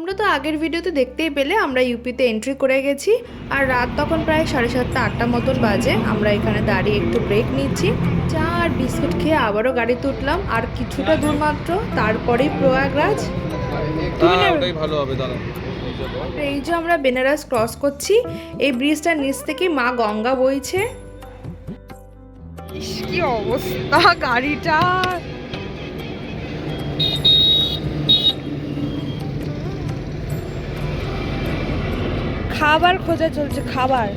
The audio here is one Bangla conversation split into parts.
তোমরা তো আগের ভিডিওতে দেখতেই পেলে আমরা ইউপিতে এন্ট্রি করে গেছি। আর রাত তখন প্রায় 7:30 8টা মতন বাজে। আমরা এখানে দাঁড়িয়ে একটু ব্রেক নিচ্ছি, চা আর বিস্কুট খেয়ে আবারও গাড়িতে উঠলাম। আর কিছুটা দূর মাত্র, তারপরেই প্রয়াগরাজ। ওটাই ভালো হবে দাদা। এই যে আমরা বেনারস ক্রস করছি, এই ব্রিজটার নিচ থেকে মা গঙ্গা বইছে। কি অবস্থা গাড়িটা! খাবার খোঁজা চলছে, খাবার।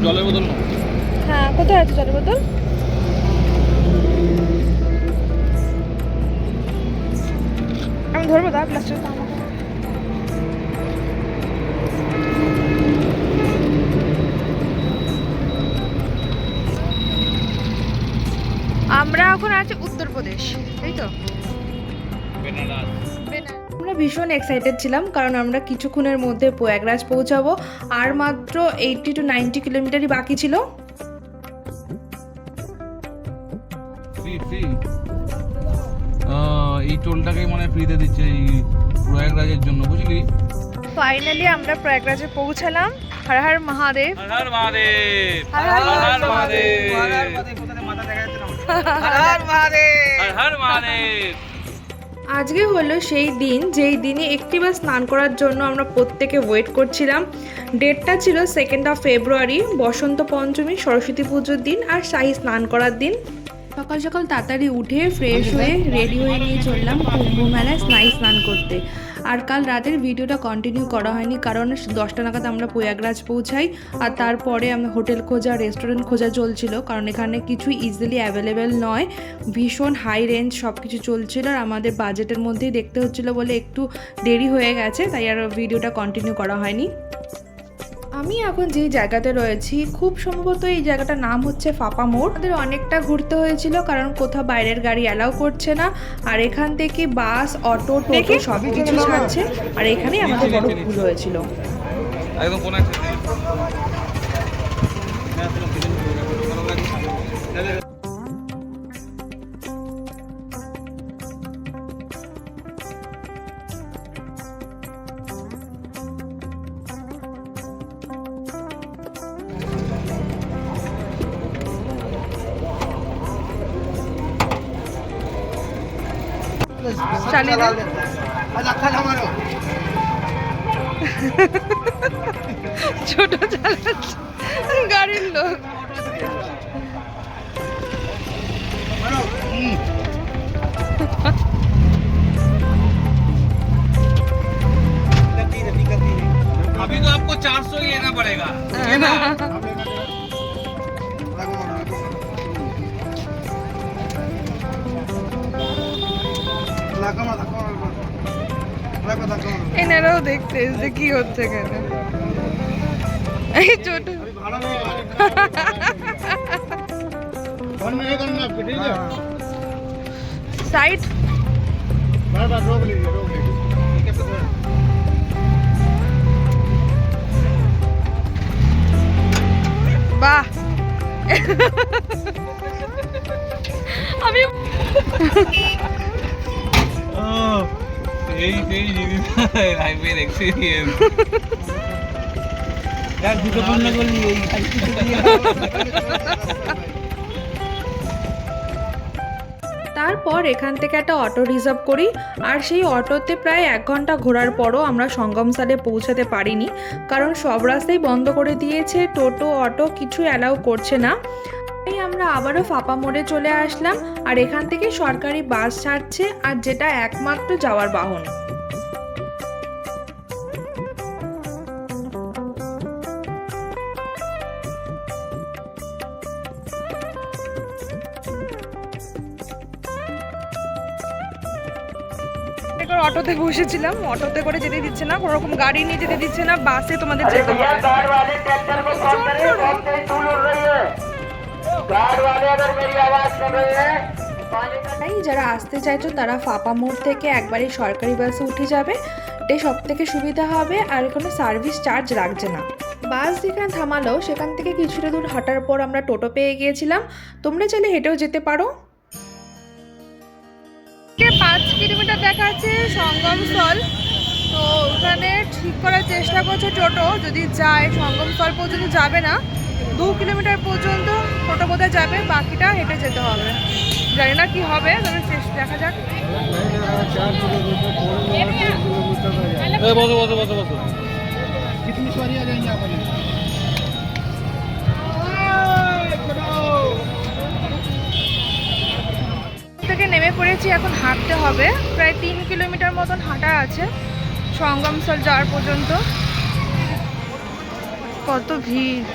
জলের বোতল না? হ্যাঁ, কোথায় আছে জলের বোতল? আমি ধরবো দা প্লাস্টিক। আমরা এখন আছি উত্তরপ্রদেশ, তাই তো? আমরা ভীষণ এক্সাইটেড ছিলাম, কারণ আমরা কিছুক্ষণের মধ্যে প্রয়াগরাজ পৌঁছাবো। আর মাত্র 80 to 90 কিলোমিটারই বাকি ছিল। এই টোলটাকেই মনে ফ্রিতে দিচ্ছে এই প্রয়াগরাজের জন্য, বুঝলি? ফাইনালি আমরা প্রয়াগরাজে পৌঁছালাম। হর হর মহাদেব, হর হর মহাদেব, হর হর মহাদেব, হর হর মহাদেব। আজকে হলো সেই দিন যেই দিনে একটিবার স্নান করার জন্য আমরা প্রত্যেকে ওয়েট করছিলাম। ডেটটা ছিল 2nd ফেব্রুয়ারি, বসন্ত পঞ্চমী, সরস্বতী পুজোর দিন আর শাহী স্নান করার দিন। সকাল সকাল তাড়াতাড়ি উঠে ফ্রেশ হয়ে রেডি হয়ে নিয়ে চললাম কুম্ভ মেলায় স্নান করতে। আর কাল রাতের ভিডিওটা কন্টিনিউ করা হয়নি, কারণ 10টা নাগাদ আমরা প্রয়াগরাজ পৌঁছাই। আর তারপরে আমরা হোটেল খোঁজা, রেস্টুরেন্ট খোঁজা চলছিল, কারণ এখানে কিছু ইজিলি অ্যাভেলেবেল নয়, ভীষণ হাই রেঞ্জ সব কিছু চলছিল। আর আমাদের বাজেটের মধ্যেই দেখতে হচ্ছিলো বলে একটু দেরি হয়ে গেছে, তাই আর ভিডিওটা কন্টিনিউ করা হয়নি। আমি এখন যেই জায়গাতে রয়েছি, খুব সম্ভবত এই জায়গাটার নাম হচ্ছে ফাপা মোড়। আমাদের অনেকটা ঘুরতে হয়েছিল, কারণ কোথাও বাইরের গাড়ি অ্যালাউ করছে না। আর এখান থেকে বাস, অটো, টোটো সব কিছু ছাড়ছে। আর এখানেই আমাদের বড় ভুল হয়েছিল। একদম কোন চালিয়ে দে। ছোট চালাচ্ছে গাড়ির লোক। अभी तो आपको 400 ही लेना पड़ेगा, है ना? এনারাও দেখতে এসে কি হচ্ছে কেন এই ছোট সাইড। বাহ, আমি এই জিনিস লাইফের এক্সপেরিয়েন্স। यार দুটো পূর্ণ করলি এই তারপর এখান থেকে একটা অটো রিজার্ভ করি। আর সেই অটোতে প্রায় 1 ঘন্টা ঘোরার পরও আমরা সঙ্গমস্থলে পৌঁছাতে পারিনি, কারণ সব রাস্তাই বন্ধ করে দিয়েছে, টোটো অটো কিছু অ্যালাউ করছে না। তাই আমরা আবারও ফাপা মোড়ে চলে আসলাম। আর এখান থেকে সরকারি বাস ছাড়ছে, আর যেটা একমাত্র যাওয়ার বাহন। অটোতে বসেছিলাম, অটোতে করে যেতে দিচ্ছে না, কোনো রকম গাড়ি নিয়ে যেতে দিচ্ছে না, বাসে তোমাদের যেতে হবে। তাই যারা আসতে চাইছো তারা ফাপা মোড় থেকে একবারই সরকারি বাসে উঠে যাবে, এটাই সব থেকে সুবিধা হবে। আর কোনো সার্ভিস চার্জ রাখছে না। বাস যেখানে থামালো সেখান থেকে কিছুটা দূর হাঁটার পর আমরা টোটো পেয়ে গিয়েছিলাম। তোমরা চাইলে হেঁটেও যেতে পারো। 5 কিলোমিটার দেখাচ্ছে সঙ্গমস্থল, তো ওখানে ঠিক করার চেষ্টা করছে টোটো, যদি যায় সঙ্গমস্থল পর্যন্ত যাবে না, 2 কিলোমিটার পর্যন্ত টোটো বোধহয় যাবে, বাকিটা হেঁটে যেতে হবে। জানি না কি হবে, তবে দেখা যাক। বসো বসো বসো বসো। থেকে নেমে পড়েছি, এখন হাঁটতে হবে। প্রায় 3 কিলোমিটার মতন হাঁটা আছে সঙ্গমস্থল যাওয়ার পর্যন্ত। কত ভিড়!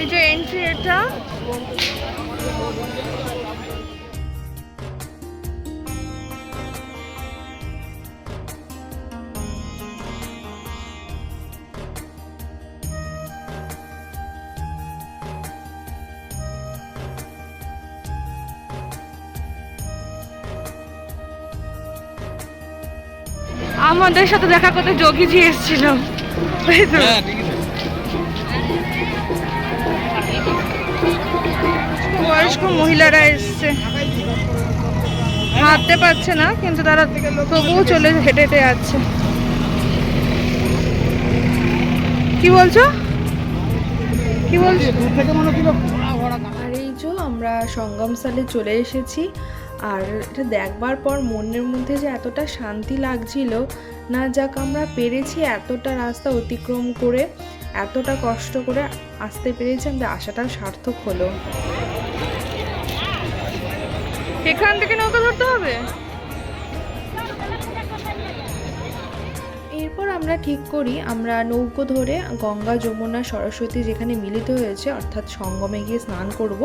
এই যে এন্ট্রি, এটা আমাদের সাথে দেখা করতে যোগীজি এসেছিল। হ্যাঁ ঠিক আছে। বয়স্ক মহিলারা এসছে, হাঁটতে পারছে না কিন্তু তারা তবুও চলে হেঁটে হেঁটে যাচ্ছে। কি বলছো? কি বলছো? আর এই যে আমরা সঙ্গমস্থলে চলে এসেছি, আর এটা দেখবার পর মনের মধ্যে যে এতটা শান্তি লাগছিল না, যাক আমরা পেরেছি এতটা রাস্তা অতিক্রম করে, এতটা কষ্ট করে আসতে পেরেছি, আমাদের আশাটাও সার্থক হলো। এখান থেকে নৌকা ধরতে হবে। এরপর আমরা ঠিক করি আমরা নৌকো ধরে গঙ্গা, যমুনা, সরস্বতী যেখানে মিলিত হয়েছে অর্থাৎ সঙ্গমে গিয়ে স্নান করব।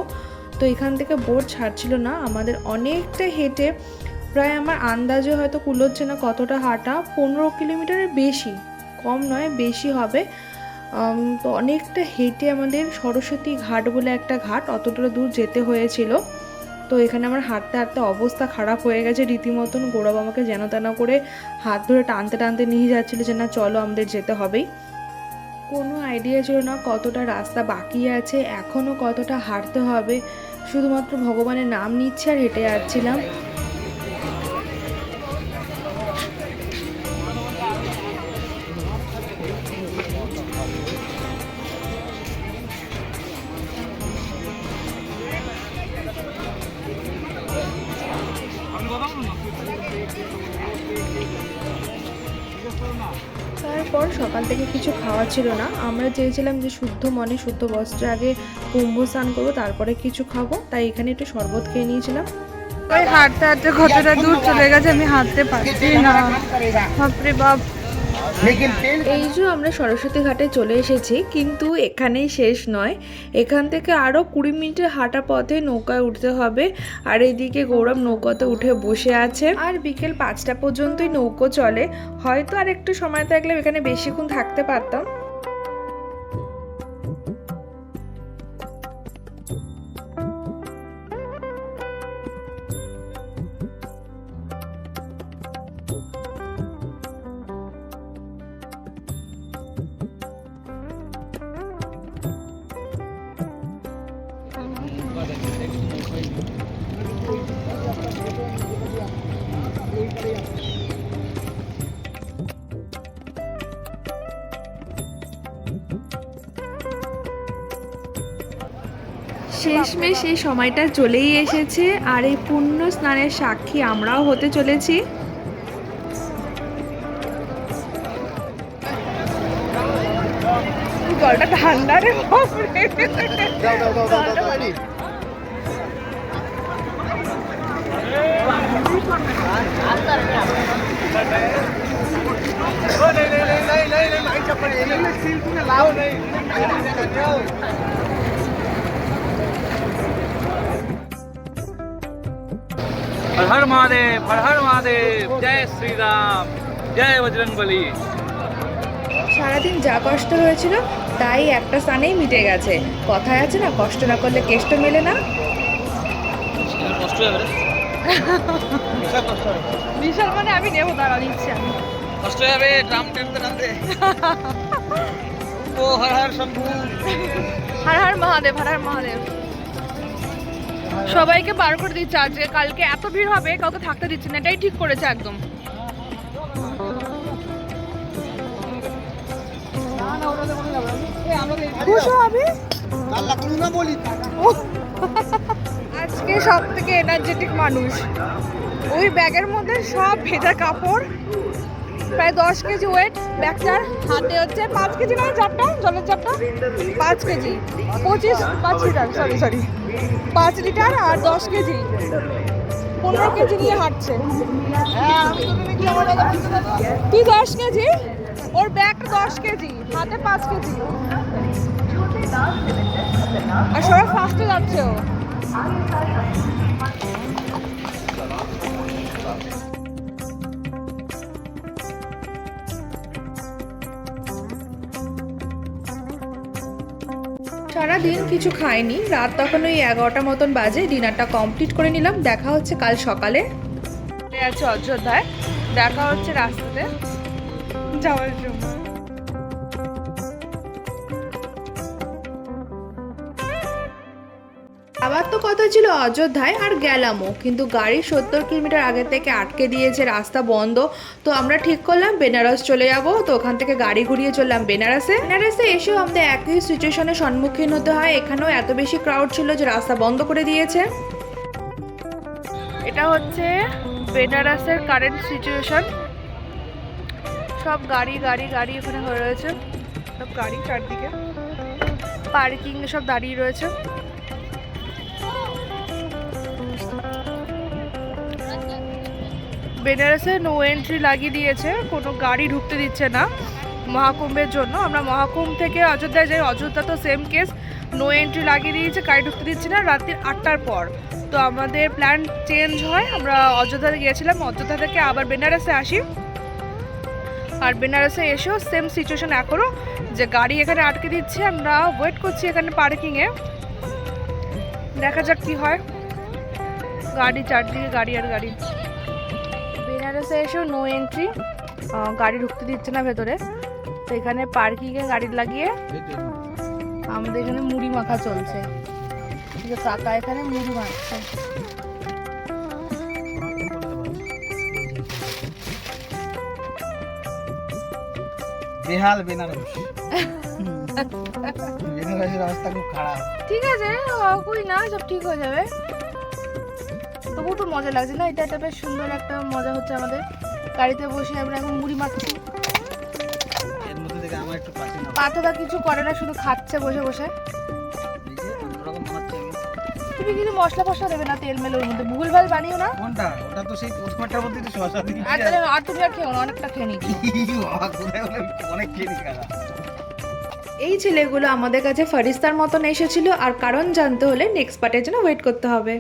তো এখান থেকে বোট ছাড়ছিল না, আমাদের অনেকটা হেঁটে, প্রায় আমার আন্দাজে হয়তো কুলোচ্ছে না কতটা হাঁটা, 15 কিলোমিটারের বেশি, কম নয় বেশি হবে। তো অনেকটা হেঁটে আমাদের সরস্বতী ঘাট বলে একটা ঘাট, অতটা দূর যেতে হয়েছিল। তো এখানে আমার হাঁটতে হাঁটতে অবস্থা খারাপ হয়ে গেছে রীতিমতন। গৌরব আমাকে যেন তেন করে হাত ধরে টানতে টানতে নিয়ে যাচ্ছিলো যে না চলো আমাদের যেতে হবেই। কোনো আইডিয়া ছিল না কতটা রাস্তা বাকি আছে, এখনও কতটা হাঁটতে হবে, শুধুমাত্র ভগবানের নাম নিচ্ছে আর হেঁটে যাচ্ছিলাম। তারপর সকাল থেকে কিছু খাওয়া ছিল না, আমরা চেয়েছিলাম যে শুদ্ধ মনে শুদ্ধ বস্ত্রে আগে কুম্ভ স্নান করবো, তারপরে কিছু খাবো, তাই এখানে একটু শরবত খেয়ে নিয়েছিলাম। ওই হাঁটতে হাঁটতে কতটা দূর চলে গেছে আমি হাঁটতে পারছি না, বাপরে বাপ। এই যে আমরা সরস্বতী ঘাটে চলে এসেছি, কিন্তু এখানেই শেষ নয়, এখান থেকে আরও 20 মিনিটের হাঁটা পথে নৌকায় উঠতে হবে। আর এদিকে গৌরব নৌকাতে উঠে বসে আছে, আর বিকেল 5টা পর্যন্তই নৌকো চলে, হয়তো আর একটু সময় থাকলে এখানে বেশিক্ষণ থাকতে পারতাম। শেষমেশ এই সময়টা চলেই এসেছে, আর এই পুণ্য স্নানের সাক্ষী আমরাও হতে চলেছি। জলটা ঠান্ডা রে हर हर महादेव, हर हर महादेव। जय श्री राम, जय बजरंगबली। সারাদিন যা কষ্ট হয়েছিল তাই একটা স্থানেই মিটে গেছে। কথায় আছে না, কষ্ট না করলে কেষ্ট মেলে না। কষ্ট হবে রে, বিশাল মানে আমি নেবো, দাঁড়া দিচ্ছি আমি। কষ্ট হবে ড্রাম টেনতে টানতে। ও হর হর শম্ভু, হর হর মহাদেব, হর হর মহাদেব। সবাইকে বার করে দিচ্ছে আজকে, কালকে এত ভিড় হবে কাউকে থাকতে দিচ্ছে না, এটাই ঠিক করেছে একদম। খুশি হবি আজকে সব থেকে এনার্জেটিক মানুষ। ওই ব্যাগের মধ্যে সব ভেজা কাপড়, প্রায় 10 কেজি ওয়েট ব্যাগটার, হাতে হচ্ছে 5 কেজি না চারটা জলের চারটা, 5 কেজি 5 লিটার, সরি 5 লিটার আর 10 কেজি 15 কেজি নিয়ে হাঁটছে। তুই 10 কেজি, ওর ব্যাগ 10 কেজি, হাতে 5 কেজি, আর সবাই ফাস্টে যাচ্ছে ও। সারাদিন কিছু খাইনি, রাত তখন ওই 11টা মতন বাজে, ডিনারটা কমপ্লিট করে নিলাম। দেখা হচ্ছে কাল সকালে। আছে অযোধ্যায়, দেখা হচ্ছে রাস্তাতে যাওয়ার জন্য। আবার তো কথা ছিল অযোধ্যায়, আর গেলামও, কিন্তু গাড়ি 70 কিলোমিটার আগে থেকে আটকে দিয়েছে, রাস্তা বন্ধ। তো আমরা ঠিক করলাম বেনারস চলে যাব। তো ওখান থেকে গাড়ি ঘুরিয়ে চললাম বেনারসে। বেনারসে এসেও আমাদের একই সিচুয়েশনের সম্মুখীন হতে হয়। এখানেও এত বেশি ক্রাউড ছিল যে রাস্তা বন্ধ করে দিয়েছে। এটা হচ্ছে বেনারসের কারেন্ট সিচুয়েশন। সব গাড়ি গাড়ি গাড়ি এখানে হয়ে রয়েছে, সব গাড়ি চারদিকে পার্কিং সব দাঁড়িয়ে রয়েছে। বেনারসে নো এন্ট্রি লাগিয়ে দিয়েছে, কোনো গাড়ি ঢুকতে দিচ্ছে না মহাকুম্ভের জন্য। আমরা মহাকুম্ভ থেকে অযোধ্যায় যাই, অযোধ্যা তো সেম কেস, নো এন্ট্রি লাগিয়ে দিয়েছে, গাড়ি ঢুকতে দিচ্ছে না রাত্রি 8টার পর। তো আমাদের প্ল্যান চেঞ্জ হয়, আমরা অযোধ্যাতে গিয়েছিলাম, অযোধ্যা থেকে আবার বেনারসে আসি। আর বেনারসে এসেও সেম সিচুয়েশন এখনও, যে গাড়ি এখানে আটকে দিচ্ছে। আমরা ওয়েট করছি এখানে পার্কিংয়ে, দেখা যাক কি হয়। গাড়ি চারদিকে গাড়ি আর গাড়ি। বেনারসে এসেও নো এন্ট্রি, গাড়ি ঢুকতে দিচ্ছে না ভেতরে। তো এখানে পার্কিংয়ে গাড়ি লাগিয়ে আমাদের এখানে মুড়ি মাখা চলছে, যে কাকা এখানে মুড়ি মাখছে। বেহাল বেনারস, বেনারসের অবস্থা খুব খারাপ। ঠিক আছে, কই না, সব ঠিক হয়ে যাবে। তবু তো মজা লাগছে না, এটা একটা বেশ সুন্দর একটা মজা হচ্ছে আমাদের। গাড়িতে বসে আমরা এখন মুড়ি মাখছি। এর মধ্যে থেকে আমার একটু পাশে নাও। পাতাটা কিছু করে না, শুধু খাচ্ছে বসে বসে। অন্যরকম বানাচ্ছে আমি। তুমি কিন্তু মশলা ফসলা দেবে না, তেল মেল ওর মধ্যে, ভুলভাল বানিও না। কোনটা? ওটা তো সেই পোস্টমার্টার মধ্যে তো শসা দিয়ে। আর তাহলে আর তুমি আর খেও না, অনেকটা খেয়ে নিচ্ছি। বাবা কোথায় বলে অনেক খেয়ে নিচ্ছি কাকা। এই ছেলেগুলো আমাদের কাছে ফারিস্তার মতন এসেছিল, আর কারণ জানতে হলে নেক্সট পার্টের জন্য ওয়েট করতে হবে।